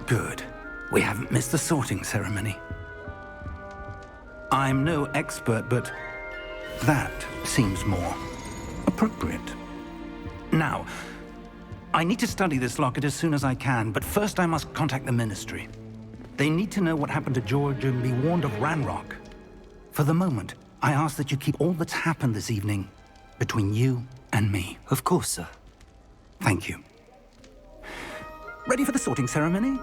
Good. We haven't missed the sorting ceremony. I'm no expert, but that seems more appropriate. Now, I need to study this locket as soon as I can, but first I must contact the Ministry. They need to know what happened to George and be warned of Ranrock. For the moment, I ask that you keep all that's happened this evening between you and me. Of course, sir. Thank you. Ready for the sorting ceremony?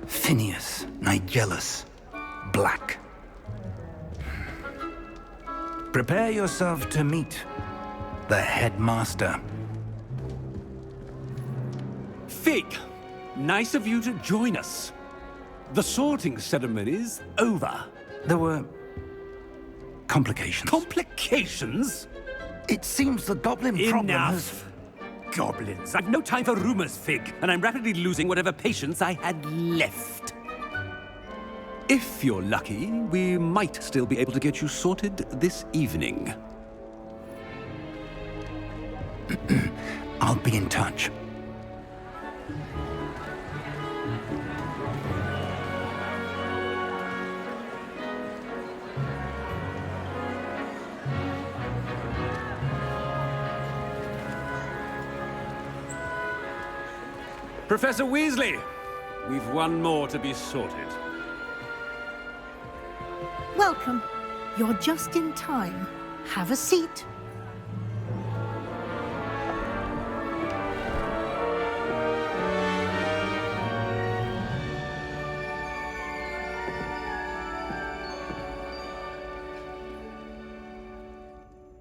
Phineas, Nigellus, Black. Prepare yourself to meet the headmaster. Fig, nice of you to join us. The sorting ceremony's over. There were complications. Complications? It seems the goblin problem has... Enough! Goblins. I've no time for rumors, Fig, and I'm rapidly losing whatever patience I had left. If you're lucky, we might still be able to get you sorted this evening. I'll be in touch. Professor Weasley, we've one more to be sorted. Welcome. You're just in time. Have a seat.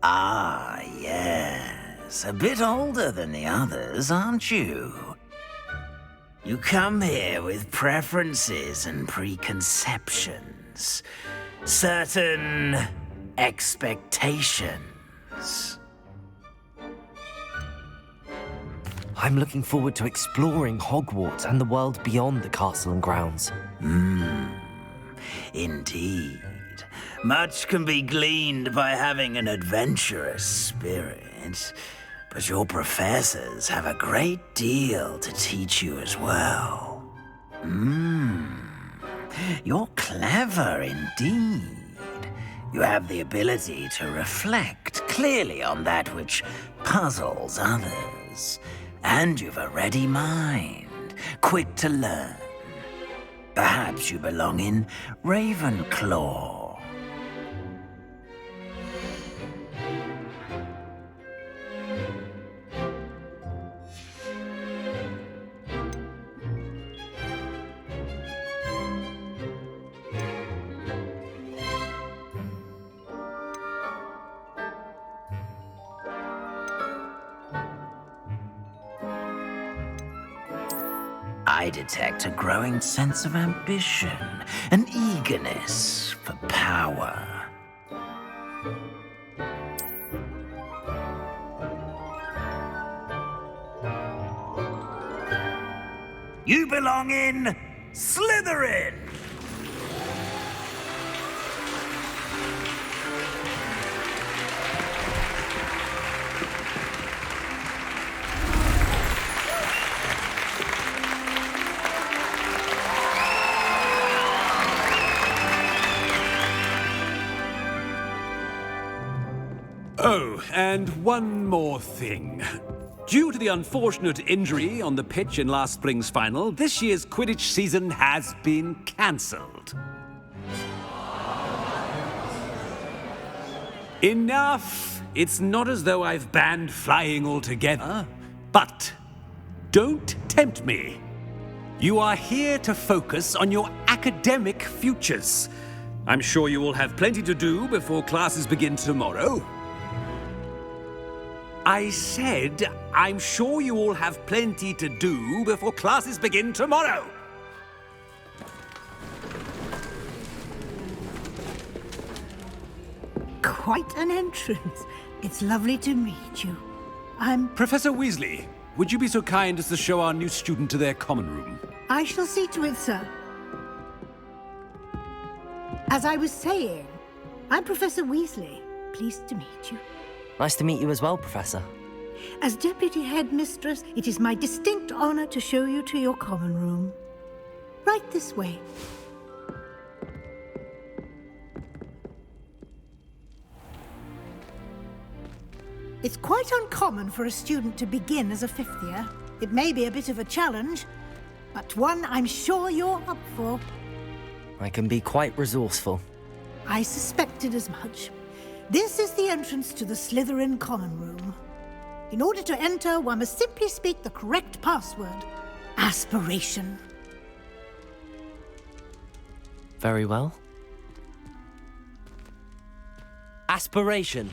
Ah, yes. A bit older than the others, aren't you? You come here with preferences and preconceptions. Certain expectations. I'm looking forward to exploring Hogwarts and the world beyond the castle and grounds. Indeed. Much can be gleaned by having an adventurous spirit, but your professors have a great deal to teach you as well. You're clever indeed. You have the ability to reflect clearly on that which puzzles others. And you've a ready mind, quick to learn. Perhaps you belong in Ravenclaw. I detect a growing sense of ambition, an eagerness for power. You belong in Slytherin! Oh, and one more thing. Due to the unfortunate injury on the pitch in last spring's final, this year's Quidditch season has been cancelled. Enough! It's not as though I've banned flying altogether. But don't tempt me. You are here to focus on your academic futures. I'm sure you will have plenty to do before classes begin tomorrow. I said, I'm sure you all have plenty to do before classes begin tomorrow. Quite an entrance. It's lovely to meet you. Professor Weasley, would you be so kind as to show our new student to their common room? I shall see to it, sir. As I was saying, I'm Professor Weasley. Pleased to meet you. Nice to meet you as well, Professor. As Deputy Headmistress, it is my distinct honor to show you to your common room. Right this way. It's quite uncommon for a student to begin as a fifth year. It may be a bit of a challenge, but one I'm sure you're up for. I can be quite resourceful. I suspected as much. This is the entrance to the Slytherin common room. In order to enter, one must simply speak the correct password. Aspiration. Very well. Aspiration.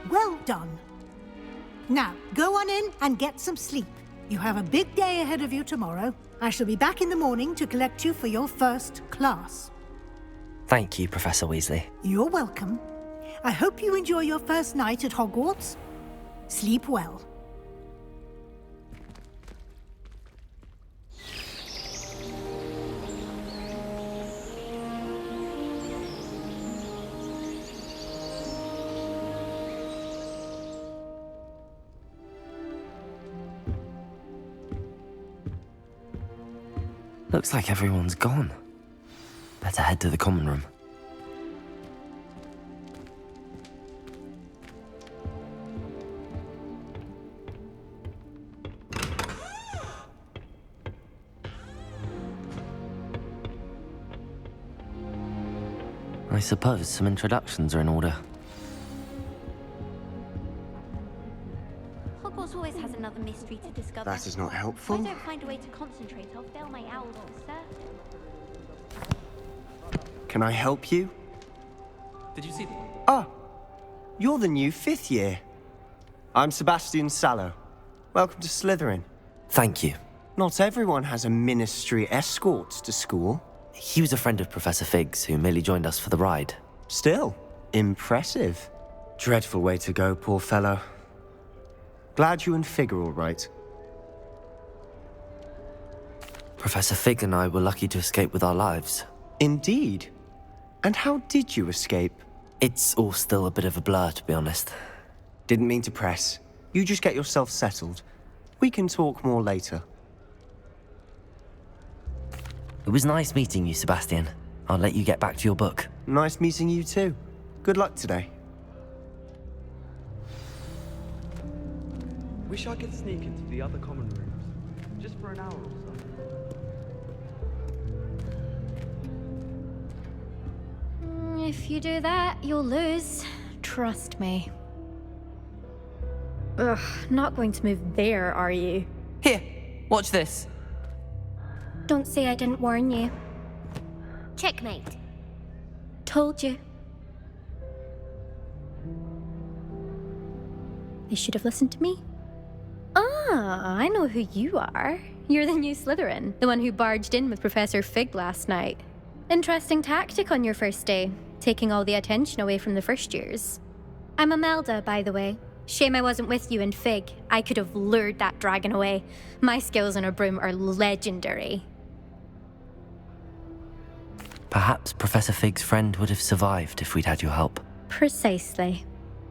Well done. Now, go on in and get some sleep. You have a big day ahead of you tomorrow. I shall be back in the morning to collect you for your first class. Thank you, Professor Weasley. You're welcome. I hope you enjoy your first night at Hogwarts. Sleep well. Looks like everyone's gone. Better head to the common room. I suppose some introductions are in order. Hogwarts always has another mystery to discover. That is not helpful. If I don't find a way to concentrate, I'll fail my owls for certain. Can I help you? Did you see them? Ah, you're the new fifth year. I'm Sebastian Sallow. Welcome to Slytherin. Thank you. Not everyone has a ministry escort to school. He was a friend of Professor Fig's who merely joined us for the ride. Still, impressive. Dreadful way to go, poor fellow. Glad you and Fig are all right. Professor Fig and I were lucky to escape with our lives. Indeed. And how did you escape? It's all still a bit of a blur, to be honest. Didn't mean to press. You just get yourself settled. We can talk more later. It was nice meeting you, Sebastian. I'll let you get back to your book. Nice meeting you too. Good luck today. Wish I could sneak into the other common rooms, just for an hour or so. If you do that, you'll lose. Trust me. Ugh, not going to move there, are you? Here, watch this. Don't say I didn't warn you. Checkmate. Told you. They should have listened to me. Ah, I know who you are. You're the new Slytherin, the one who barged in with Professor Fig last night. Interesting tactic on your first day, taking all the attention away from the first years. I'm Imelda, by the way. Shame I wasn't with you and Fig. I could have lured that dragon away. My skills on a broom are legendary. Perhaps Professor Fig's friend would have survived if we'd had your help. Precisely.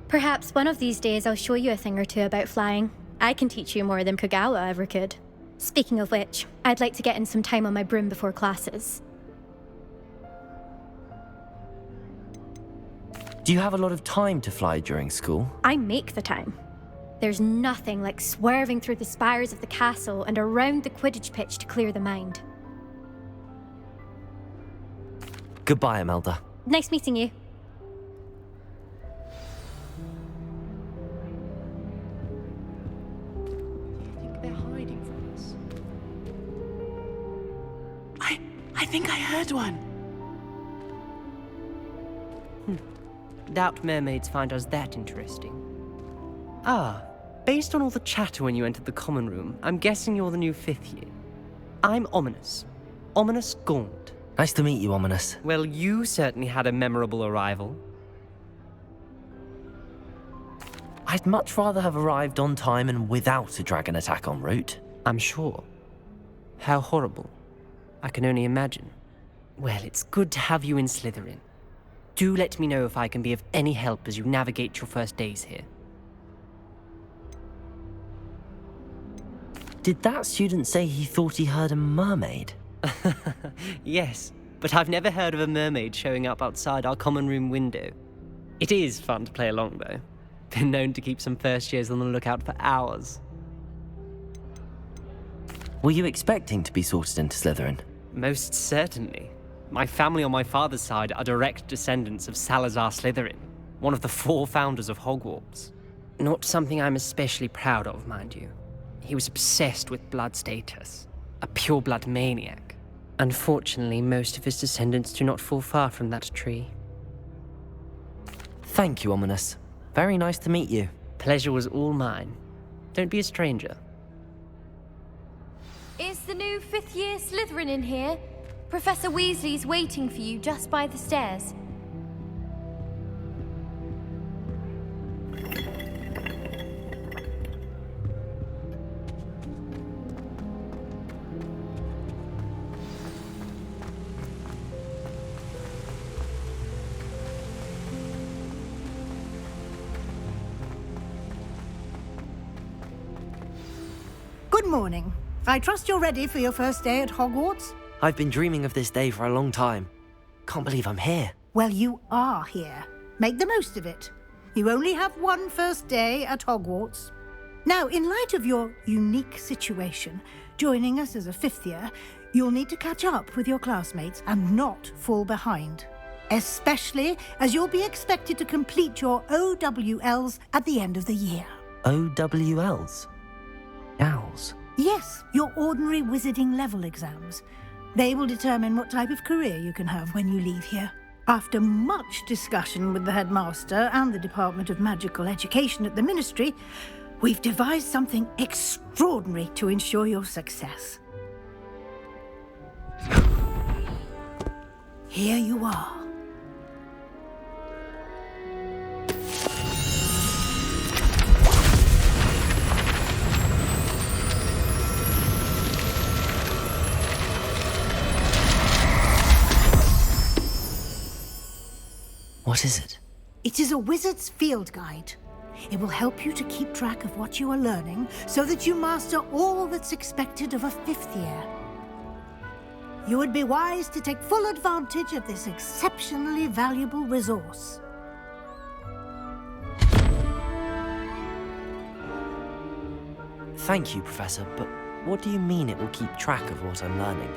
Perhaps one of these days I'll show you a thing or two about flying. I can teach you more than Kogawa ever could. Speaking of which, I'd like to get in some time on my broom before classes. Do you have a lot of time to fly during school? I make the time. There's nothing like swerving through the spires of the castle and around the Quidditch pitch to clear the mind. Goodbye, Imelda. Nice meeting you. I think they're hiding from us. I think I heard one. Doubt mermaids find us that interesting. Ah, based on all the chatter when you entered the common room, I'm guessing you're the new fifth year. I'm Ominous. Ominous Gaunt. Nice to meet you, Ominous. Well, you certainly had a memorable arrival. I'd much rather have arrived on time and without a dragon attack en route. I'm sure. How horrible. I can only imagine. Well, it's good to have you in Slytherin. Do let me know if I can be of any help as you navigate your first days here. Did that student say he thought he heard a mermaid? Yes, but I've never heard of a mermaid showing up outside our common room window. It is fun to play along, though. Been known to keep some first years on the lookout for hours. Were you expecting to be sorted into Slytherin? Most certainly. My family on my father's side are direct descendants of Salazar Slytherin, one of the 4 founders of Hogwarts. Not something I'm especially proud of, mind you. He was obsessed with blood status, a pure-blood maniac. Unfortunately, most of his descendants do not fall far from that tree. Thank you, Ominous. Very nice to meet you. Pleasure was all mine. Don't be a stranger. Is the new 5th year Slytherin in here? Professor Weasley's waiting for you just by the stairs. Good morning. I trust you're ready for your first day at Hogwarts? I've been dreaming of this day for a long time. Can't believe I'm here. Well, you are here. Make the most of it. You only have one first day at Hogwarts. Now, in light of your unique situation, joining us as a 5th year, you'll need to catch up with your classmates and not fall behind. Especially as you'll be expected to complete your OWLs at the end of the year. OWLs? Owls? Yes, your ordinary wizarding level exams. They will determine what type of career you can have when you leave here. After much discussion with the headmaster and the Department of Magical Education at the Ministry, we've devised something extraordinary to ensure your success. Here you are. What is it? It is a wizard's field guide. It will help you to keep track of what you are learning so that you master all that's expected of a 5th year. You would be wise to take full advantage of this exceptionally valuable resource. Thank you, Professor, but what do you mean it will keep track of what I'm learning?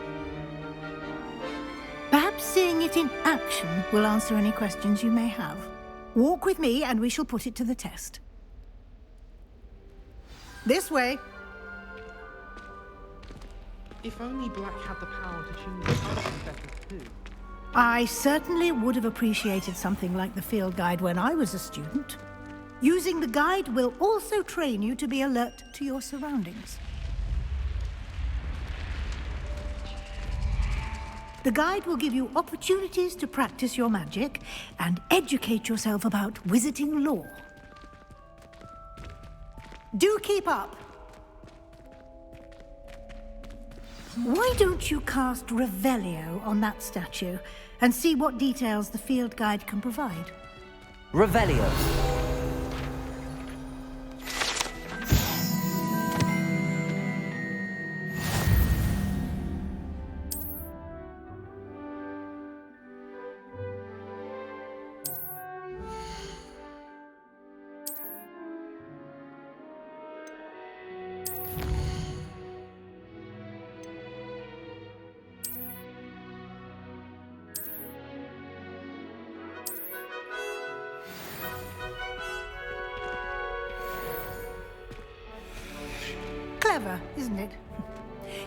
Perhaps seeing it in action will answer any questions you may have. Walk with me and we shall put it to the test. This way. If only Black had the power to tune the others better too. I certainly would have appreciated something like the field guide when I was a student. Using the guide will also train you to be alert to your surroundings. The guide will give you opportunities to practice your magic and educate yourself about wizarding lore. Do keep up! Why don't you cast Revelio on that statue and see what details the field guide can provide? Revelio. Clever, isn't it?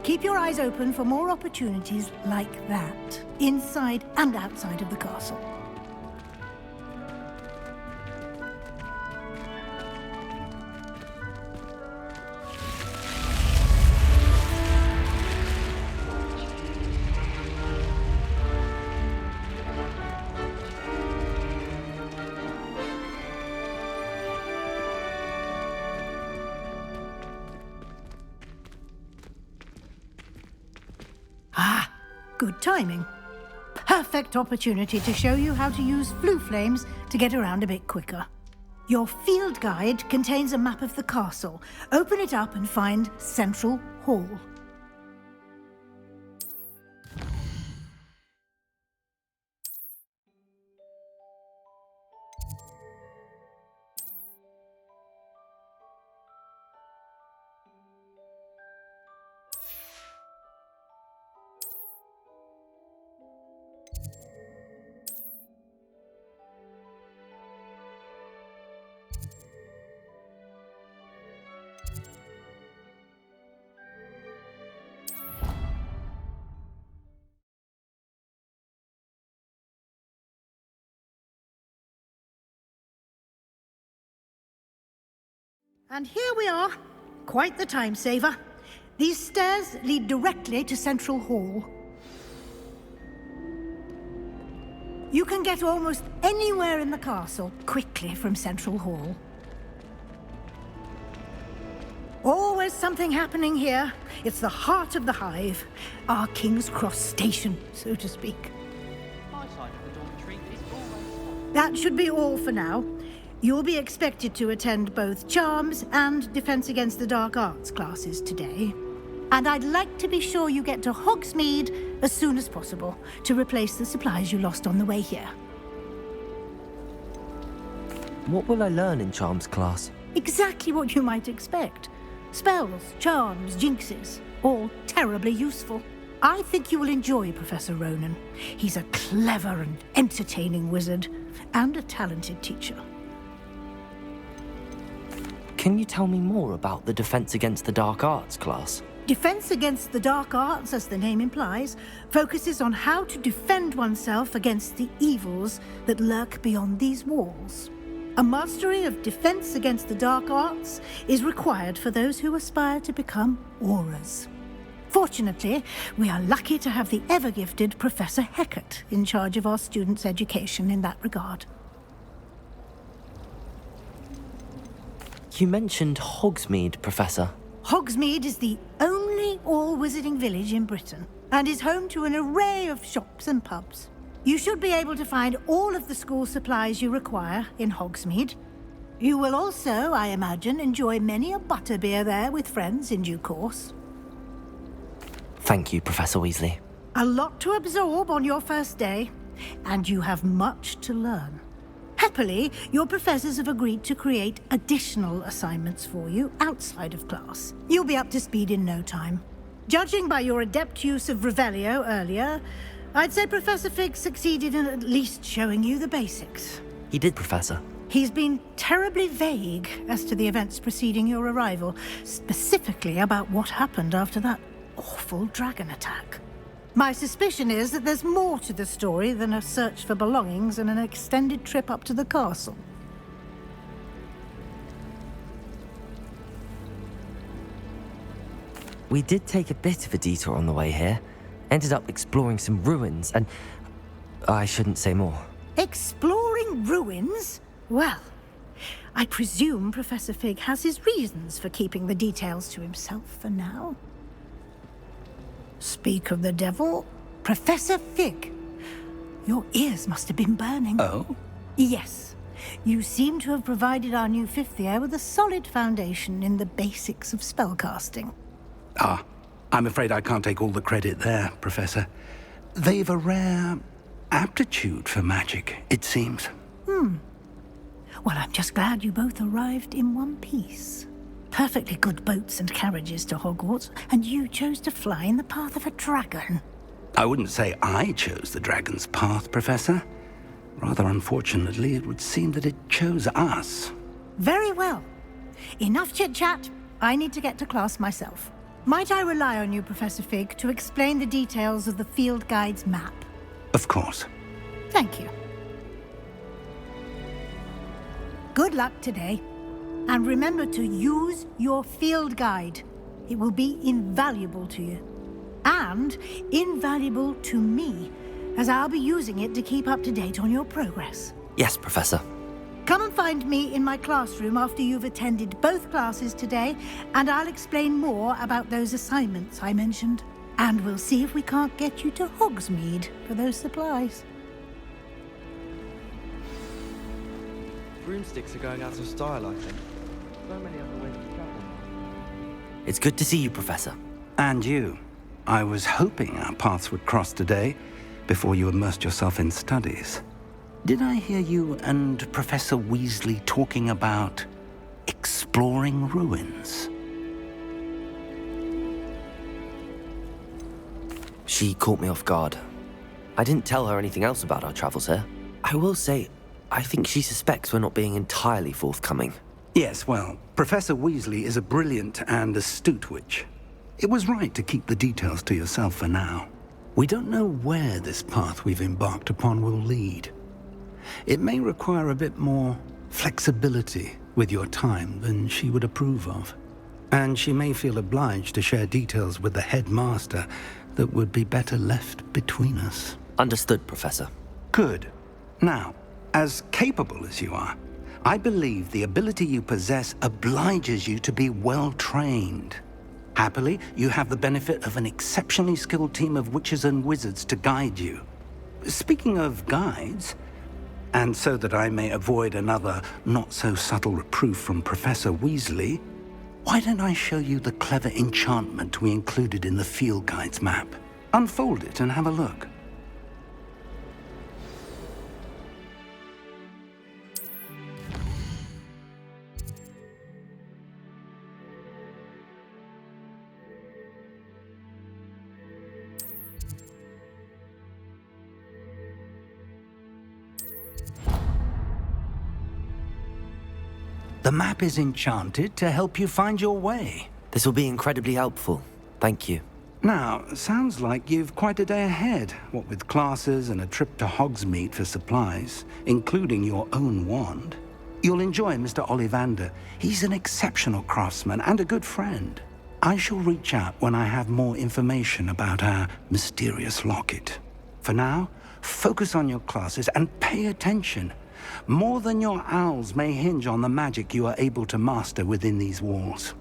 Keep your eyes open for more opportunities like that, inside and outside of the castle. Good timing. Perfect opportunity to show you how to use flue flames to get around a bit quicker. Your field guide contains a map of the castle. Open it up and find Central Hall. And here we are. Quite the time saver. These stairs lead directly to Central Hall. You can get almost anywhere in the castle quickly from Central Hall. Always something happening here. It's the heart of the hive. Our King's Cross station, so to speak. My side of the dormitory is always... That should be all for now. You'll be expected to attend both Charms and Defense Against the Dark Arts classes today. And I'd like to be sure you get to Hogsmeade as soon as possible to replace the supplies you lost on the way here. What will I learn in Charms class? Exactly what you might expect. Spells, charms, jinxes, all terribly useful. I think you will enjoy Professor Ronan. He's a clever and entertaining wizard, and a talented teacher. Can you tell me more about the Defense Against the Dark Arts class? Defense Against the Dark Arts, as the name implies, focuses on how to defend oneself against the evils that lurk beyond these walls. A mastery of Defense Against the Dark Arts is required for those who aspire to become Auras. Fortunately, we are lucky to have the ever-gifted Professor Hecat in charge of our students' education in that regard. You mentioned Hogsmeade, Professor. Hogsmeade is the only all-wizarding village in Britain and is home to an array of shops and pubs. You should be able to find all of the school supplies you require in Hogsmeade. You will also, I imagine, enjoy many a butterbeer there with friends in due course. Thank you, Professor Weasley. A lot to absorb on your first day, and you have much to learn. Happily, your professors have agreed to create additional assignments for you outside of class. You'll be up to speed in no time. Judging by your adept use of Revelio earlier, I'd say Professor Fig succeeded in at least showing you the basics. He did, Professor. He's been terribly vague as to the events preceding your arrival, specifically about what happened after that awful dragon attack. My suspicion is that there's more to the story than a search for belongings and an extended trip up to the castle. We did take a bit of a detour on the way here. Ended up exploring some ruins and... I shouldn't say more. Exploring ruins? Well, I presume Professor Fig has his reasons for keeping the details to himself for now. Speak of the devil, Professor Fig. Your ears must have been burning. Oh? Yes. You seem to have provided our new fifth year with a solid foundation in the basics of spellcasting. Ah, I'm afraid I can't take all the credit there, Professor. They've a rare aptitude for magic, it seems. Well, I'm just glad you both arrived in one piece. Perfectly good boats and carriages to Hogwarts, and you chose to fly in the path of a dragon. I wouldn't say I chose the dragon's path, Professor. Rather unfortunately, it would seem that it chose us. Very well. Enough chit-chat. I need to get to class myself. Might I rely on you, Professor Fig, to explain the details of the field guide's map? Of course. Thank you. Good luck today. And remember to use your field guide. It will be invaluable to you. And invaluable to me, as I'll be using it to keep up to date on your progress. Yes, Professor. Come and find me in my classroom after you've attended both classes today, and I'll explain more about those assignments I mentioned. And we'll see if we can't get you to Hogsmeade for those supplies. Broomsticks are going out of style, I think. So many other ways to travel. It's good to see you, Professor. And you. I was hoping our paths would cross today, before you immersed yourself in studies. Did I hear you and Professor Weasley talking about exploring ruins? She caught me off guard. I didn't tell her anything else about our travels here. I will say, I think she suspects we're not being entirely forthcoming. Yes, well, Professor Weasley is a brilliant and astute witch. It was right to keep the details to yourself for now. We don't know where this path we've embarked upon will lead. It may require a bit more flexibility with your time than she would approve of. And she may feel obliged to share details with the headmaster that would be better left between us. Understood, Professor. Good. Now, as capable as you are, I believe the ability you possess obliges you to be well trained. Happily, you have the benefit of an exceptionally skilled team of witches and wizards to guide you. Speaking of guides, and so that I may avoid another not-so-subtle reproof from Professor Weasley, why don't I show you the clever enchantment we included in the field guide's map? Unfold it and have a look. The map is enchanted to help you find your way. This will be incredibly helpful. Thank you. Now, sounds like you've quite a day ahead, what with classes and a trip to Hogsmeade for supplies, including your own wand. You'll enjoy Mr. Ollivander. He's an exceptional craftsman and a good friend. I shall reach out when I have more information about our mysterious locket. For now, focus on your classes and pay attention. More than your owls may hinge on the magic you are able to master within these walls.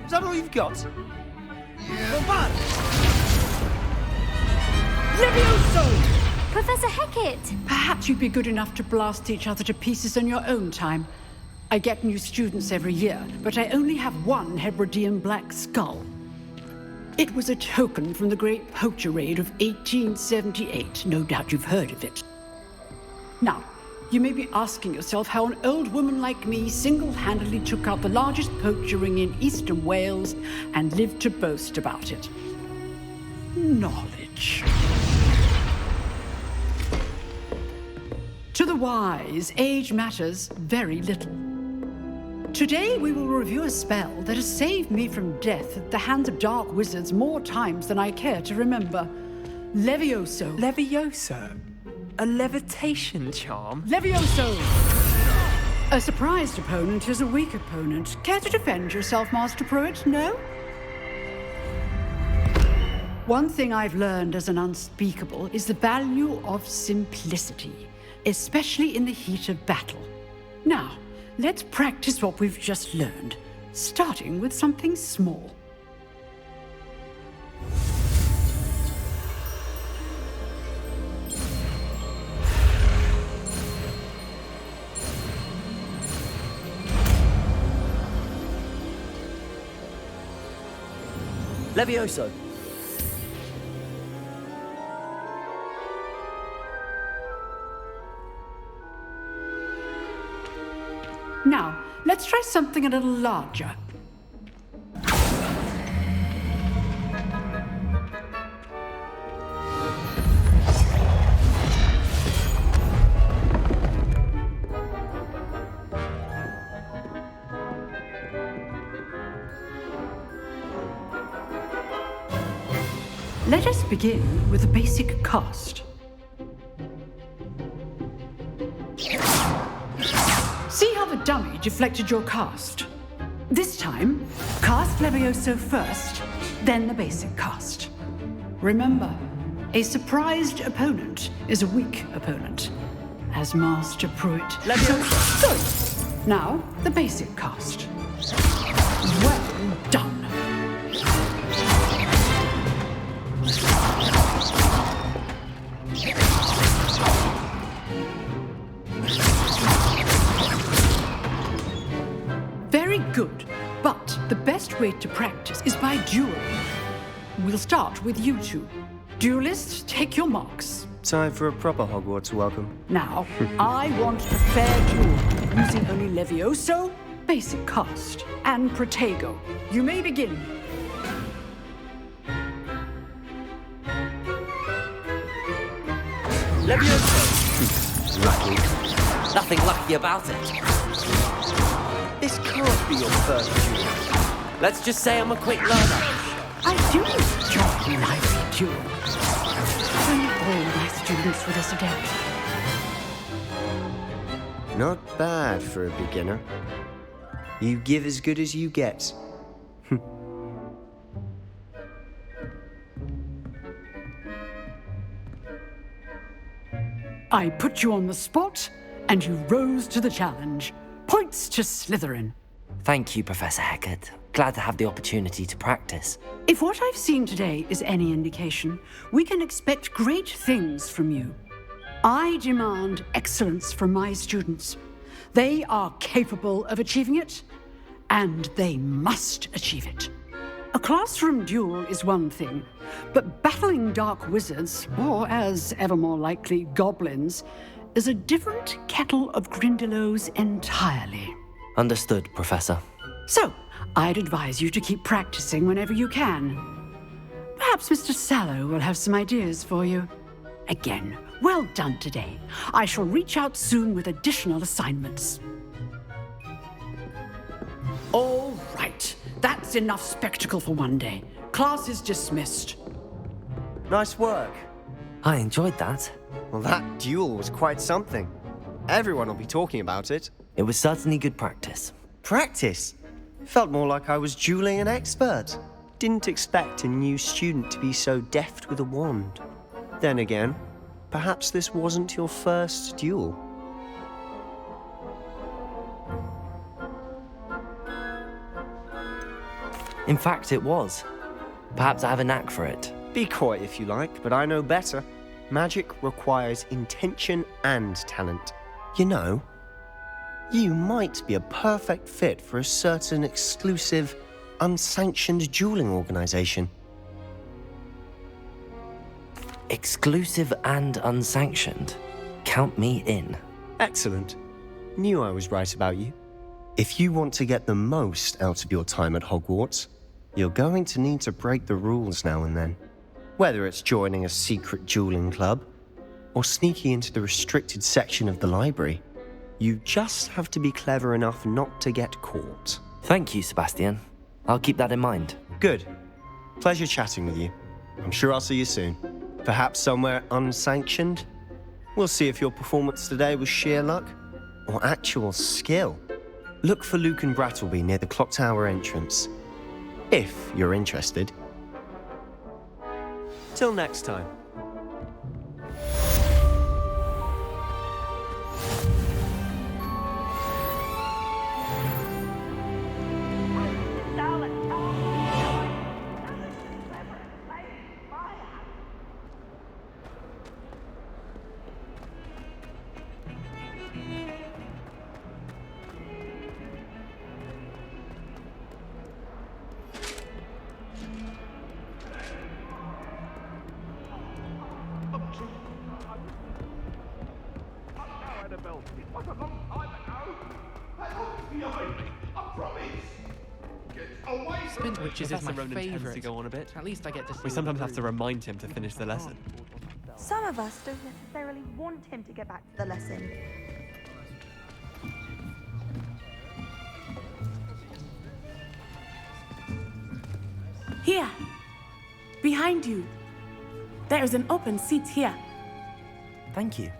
Is that all you've got? Yeah. Levioso! Professor Hecat! Perhaps you'd be good enough to blast each other to pieces in your own time. I get new students every year, but I only have one Hebridean black skull. It was a token from the Great Poacher Raid of 1878. No doubt you've heard of it. Now, you may be asking yourself how an old woman like me single-handedly took out the largest poacher ring in eastern Wales and lived to boast about it. Knowledge. To the wise, age matters very little. Today we will review a spell that has saved me from death at the hands of dark wizards more times than I care to remember. Levioso. Levioso? A levitation charm? Levioso! A surprised opponent is a weak opponent. Care to defend yourself, Master Pruitt? No? One thing I've learned as an unspeakable is the value of simplicity, especially in the heat of battle. Now, let's practice what we've just learned, starting with something small. Levioso. Now, let's try something a little larger. Let us begin with the basic cast. See how the dummy deflected your cast? This time, cast Levioso first, then the basic cast. Remember, a surprised opponent is a weak opponent, as Master Pruitt. Levioso! Good! Now, the basic cast. Well done! Very good, but the best way to practice is by duel. We'll start with you two. Duelists, take your marks. Time for a proper Hogwarts welcome. Now, I want a fair duel, using only Levioso, basic cast, and Protego. You may begin. Levioso! Lucky. Nothing lucky about it. This can't be your first duel. Let's just say I'm a quick learner. I do enjoy lively duels. Bring all my students with us again. Not bad for a beginner. You give as good as you get. I put you on the spot, and you rose to the challenge. Points to Slytherin. Thank you, Professor Hecat. Glad to have the opportunity to practice. If what I've seen today is any indication, we can expect great things from you. I demand excellence from my students. They are capable of achieving it, and they must achieve it. A classroom duel is one thing, but battling dark wizards, or as ever more likely, goblins, is a different kettle of Grindylows entirely. Understood, Professor. So, I'd advise you to keep practicing whenever you can. Perhaps Mr. Sallow will have some ideas for you. Again, well done today. I shall reach out soon with additional assignments. All right, that's enough spectacle for one day. Class is dismissed. Nice work. I enjoyed that. Well, that duel was quite something. Everyone will be talking about it. It was certainly good practice. Practice? Felt more like I was dueling an expert. Didn't expect a new student to be so deft with a wand. Then again, perhaps this wasn't your first duel. In fact, it was. Perhaps I have a knack for it. Be coy if you like, but I know better. Magic requires intention and talent. You know, you might be a perfect fit for a certain exclusive, unsanctioned dueling organization. Exclusive and unsanctioned. Count me in. Excellent. Knew I was right about you. If you want to get the most out of your time at Hogwarts, you're going to need to break the rules now and then. Whether it's joining a secret dueling club or sneaking into the restricted section of the library, you just have to be clever enough not to get caught. Thank you, Sebastian. I'll keep that in mind. Good. Pleasure chatting with you. I'm sure I'll see you soon. Perhaps somewhere unsanctioned? We'll see if your performance today was sheer luck or actual skill. Look for Luke and Brattleby near the clock tower entrance, if you're interested. Till next time. Which is my favourite. To go on a bit. At least I get to see. We sometimes have to remind him to finish the lesson. Some of us don't necessarily want him to get back to the lesson. Here, behind you. There is an open seat here. Thank you.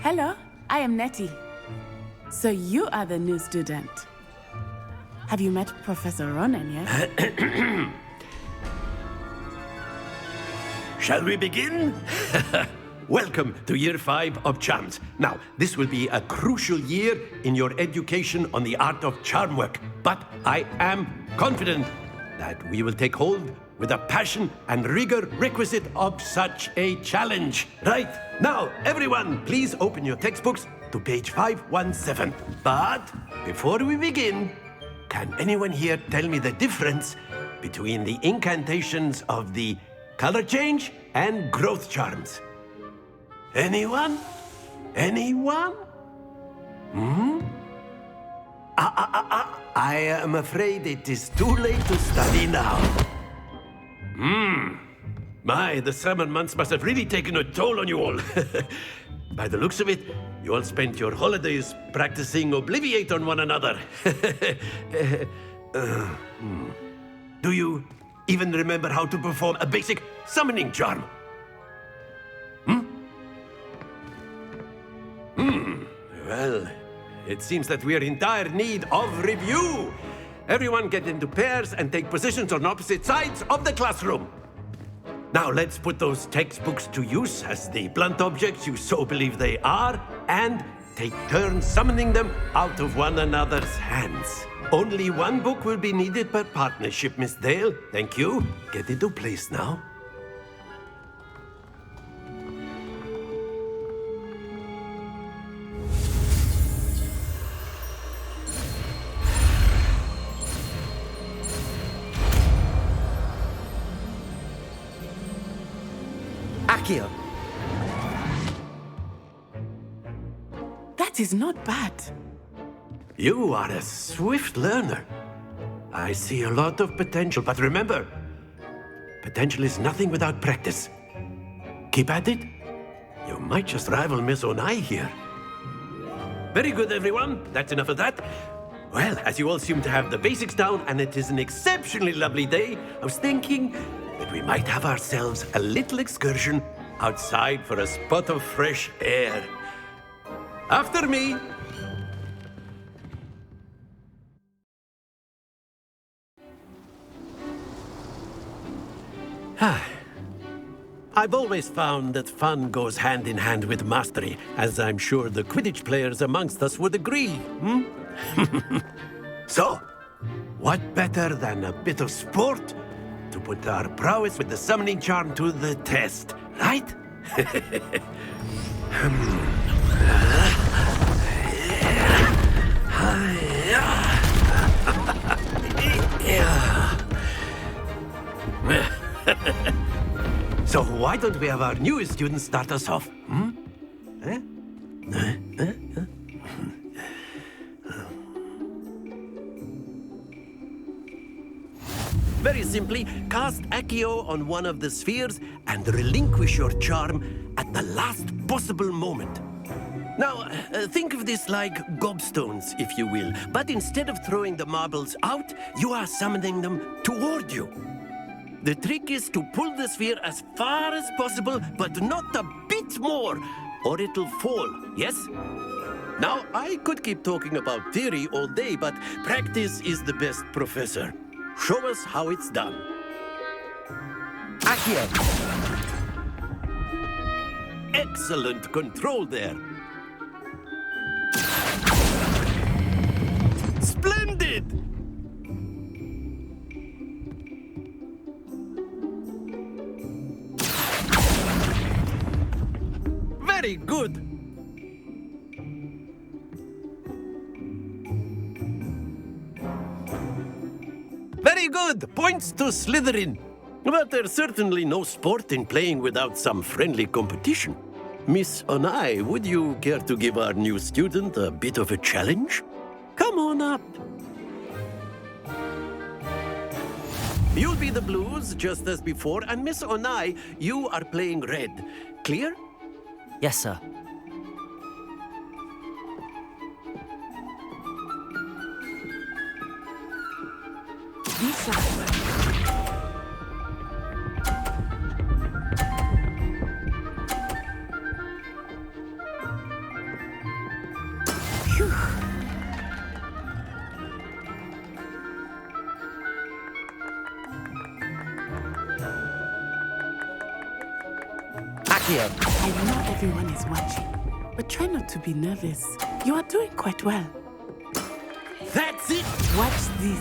Hello, I am Nettie. So you are the new student. Have you met Professor Ronan yet? Shall we begin? Welcome to Year 5 of Charms. Now, this will be a crucial year in your education on the art of charm work, but I am confident that we will take hold with the passion and rigor requisite of such a challenge. Right, now, everyone, please open your textbooks to page 517. But before we begin, can anyone here tell me the difference between the incantations of the color change and growth charms? Anyone? Anyone? I am afraid it is too late to study now. My, the summer months must have really taken a toll on you all. By the looks of it, you all spent your holidays practicing Obliviate on one another. Do you even remember how to perform a basic summoning charm? Well, it seems that we are in dire need of review. Everyone get into pairs and take positions on opposite sides of the classroom. Now let's put those textbooks to use as the blunt objects you so believe they are, and take turns summoning them out of one another's hands. Only one book will be needed per partnership, Miss Dale. Thank you. Get into place now. Accio! That is not bad. You are a swift learner. I see a lot of potential, but remember, potential is nothing without practice. Keep at it. You might just rival Miss Onai here. Very good, everyone. That's enough of that. Well, as you all seem to have the basics down, and it is an exceptionally lovely day, I was thinking that we might have ourselves a little excursion outside for a spot of fresh air. After me. I've always found that fun goes hand in hand with mastery, as I'm sure the Quidditch players amongst us would agree. So, what better than a bit of sport to put our prowess with the summoning charm to the test, right? So why don't we have our newest student start us off? Very simply, cast Accio on one of the spheres and relinquish your charm at the last possible moment. Now, think of this like gobstones, if you will, but instead of throwing the marbles out, you are summoning them toward you. The trick is to pull the sphere as far as possible, but not a bit more, or it'll fall, yes? Now, I could keep talking about theory all day, but practice is the best professor. Show us how it's done. Accio! Excellent control there. Splendid! Very good. Very good. Points to Slytherin. But there's certainly no sport in playing without some friendly competition. Miss Onai, would you care to give our new student a bit of a challenge? Come on up. You'll be the blues, just as before, and Miss Onai, you are playing red. Clear? Yes, sir. Accio! I know everyone is watching, but try not to be nervous. You are doing quite well. That's it! Watch this.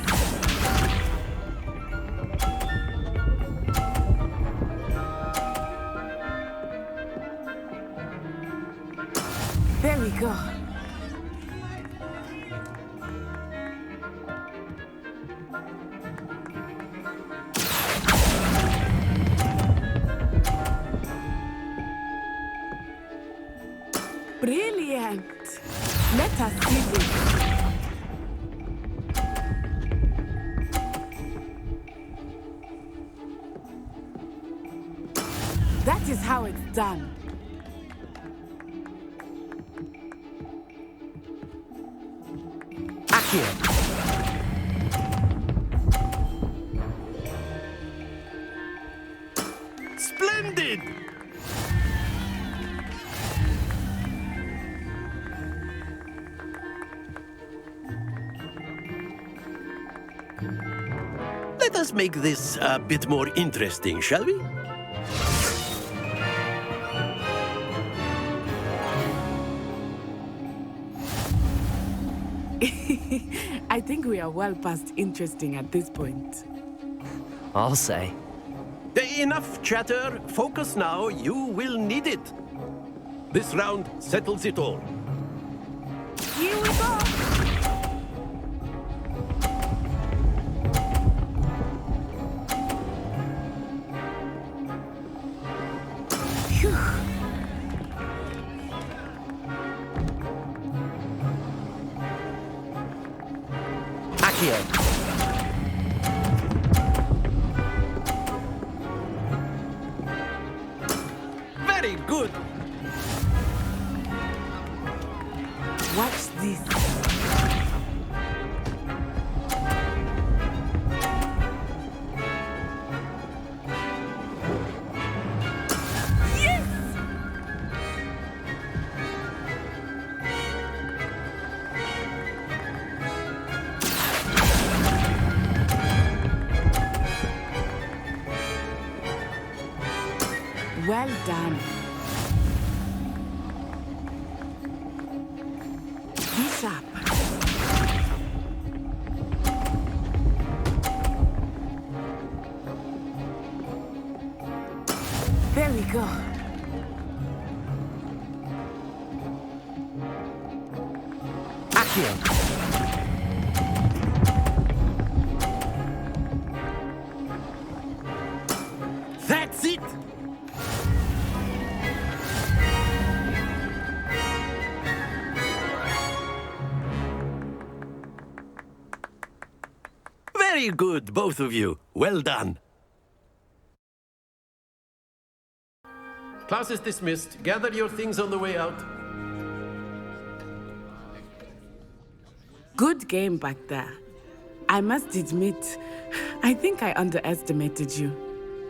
There we go. Brilliant! Let us see this. That is how it's done. Accio! Splendid! Let us make this a bit more interesting, shall we? I think we are well past interesting at this point. I'll say. Enough chatter. Focus now. You will need it. This round settles it all. Here we go! Phew. Accio! Very good. Watch this. Yes! Well done. Be sharp. There we go. Accio! That's it. Very good, both of you. Well done. Class is dismissed. Gather your things on the way out. Good game back there. I must admit, I think I underestimated you.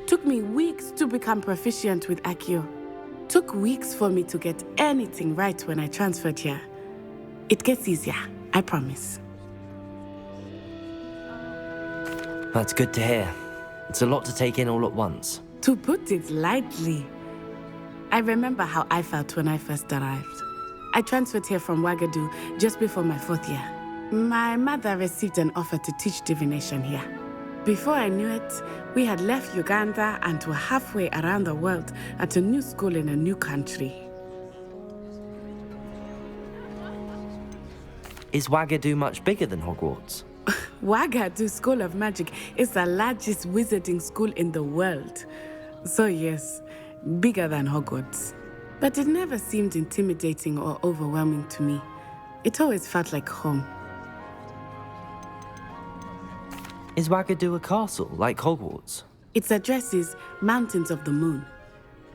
Took me weeks to become proficient with Accio. Took weeks for me to get anything right when I transferred here. It gets easier, I promise. That's good to hear. It's a lot to take in all at once. To put it lightly, I remember how I felt when I first arrived. I transferred here from Ouagadougou just before my 4th year. My mother received an offer to teach divination here. Before I knew it, we had left Uganda and were halfway around the world at a new school in a new country. Is Ouagadougou much bigger than Hogwarts? Ouagadougou School of Magic is the largest wizarding school in the world. So yes, bigger than Hogwarts. But it never seemed intimidating or overwhelming to me. It always felt like home. Is Ouagadougou a castle, like Hogwarts? Its address is Mountains of the Moon.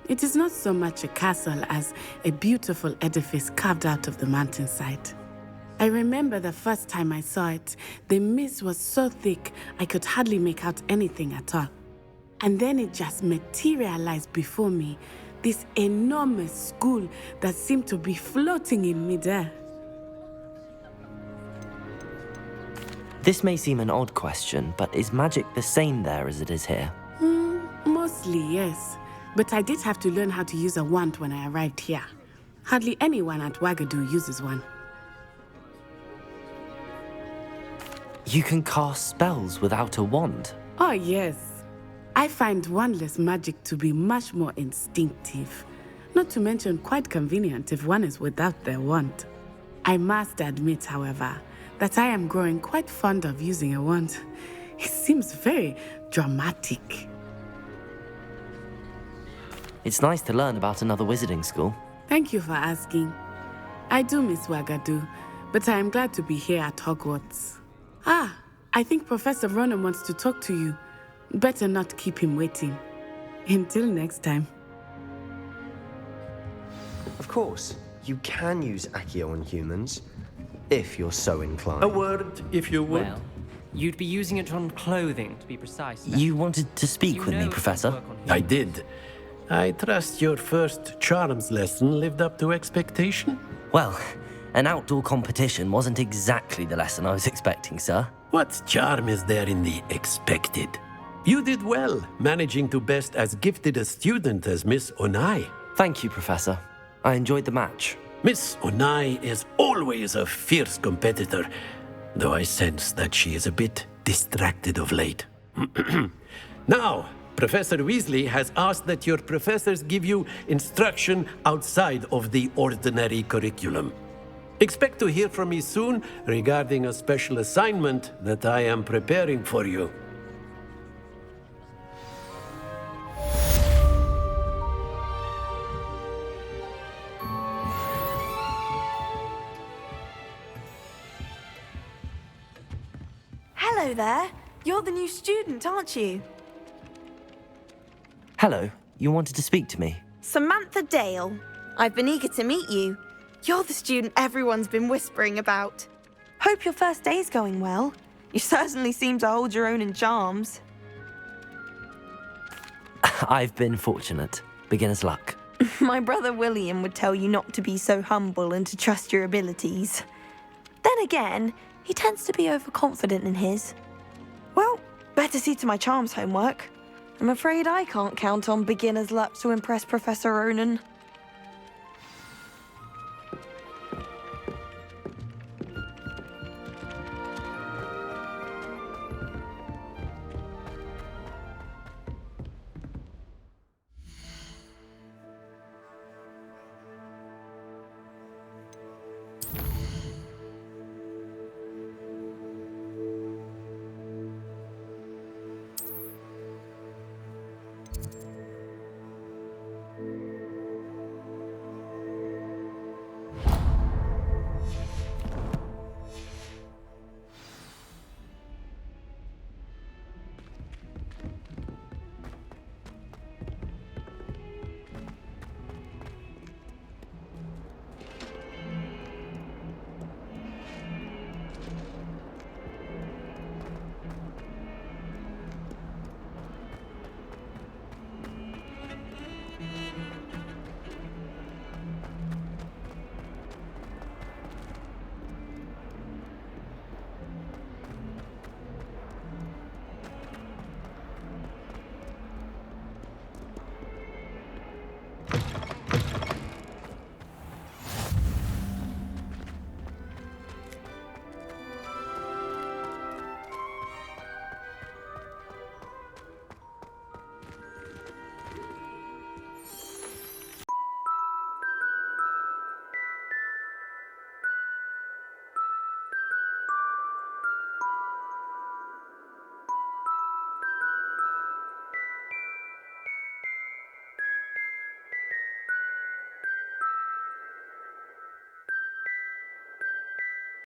It is not so much a castle as a beautiful edifice carved out of the mountainside. I remember the first time I saw it, the mist was so thick I could hardly make out anything at all. And then it just materialized before me, this enormous school that seemed to be floating in midair. This may seem an odd question, but is magic the same there as it is here? Mostly, yes. but I did have to learn how to use a wand when I arrived here. Hardly anyone at Wagadu uses one. You can cast spells without a wand? Oh, yes. I find wandless magic to be much more instinctive. Not to mention quite convenient if one is without their wand. I must admit, however, that I am growing quite fond of using a wand. It seems very dramatic. It's nice to learn about another wizarding school. Thank you for asking. I do miss Wagadu, but I am glad to be here at Hogwarts. Ah, I think Professor Ronan wants to talk to you. Better not keep him waiting. Until next time. Of course, you can use Accio on humans, if you're so inclined. A word, if you would. Well, you'd be using it on clothing, to be precise. You wanted to speak with me, Professor? I did. I trust your first charms lesson lived up to expectation? Well, an outdoor competition wasn't exactly the lesson I was expecting, sir. What charm is there in the expected? You did well, managing to best as gifted a student as Miss Onai. Thank you, Professor. I enjoyed the match. Miss Onai is always a fierce competitor, though I sense that she is a bit distracted of late. Now, Professor Weasley has asked that your professors give you instruction outside of the ordinary curriculum. Expect to hear from me soon regarding a special assignment that I am preparing for you. Hello there. You're the new student, aren't you? Hello, you wanted to speak to me? Samantha Dale. I've been eager to meet you. You're the student everyone's been whispering about. Hope your first day's going well. You certainly seem to hold your own in charms. I've been fortunate. Beginner's luck. My brother William would tell you not to be so humble and to trust your abilities. Then again, he tends to be overconfident in his. Well, better see to my charms homework. I'm afraid I can't count on beginner's luck to impress Professor Ronan.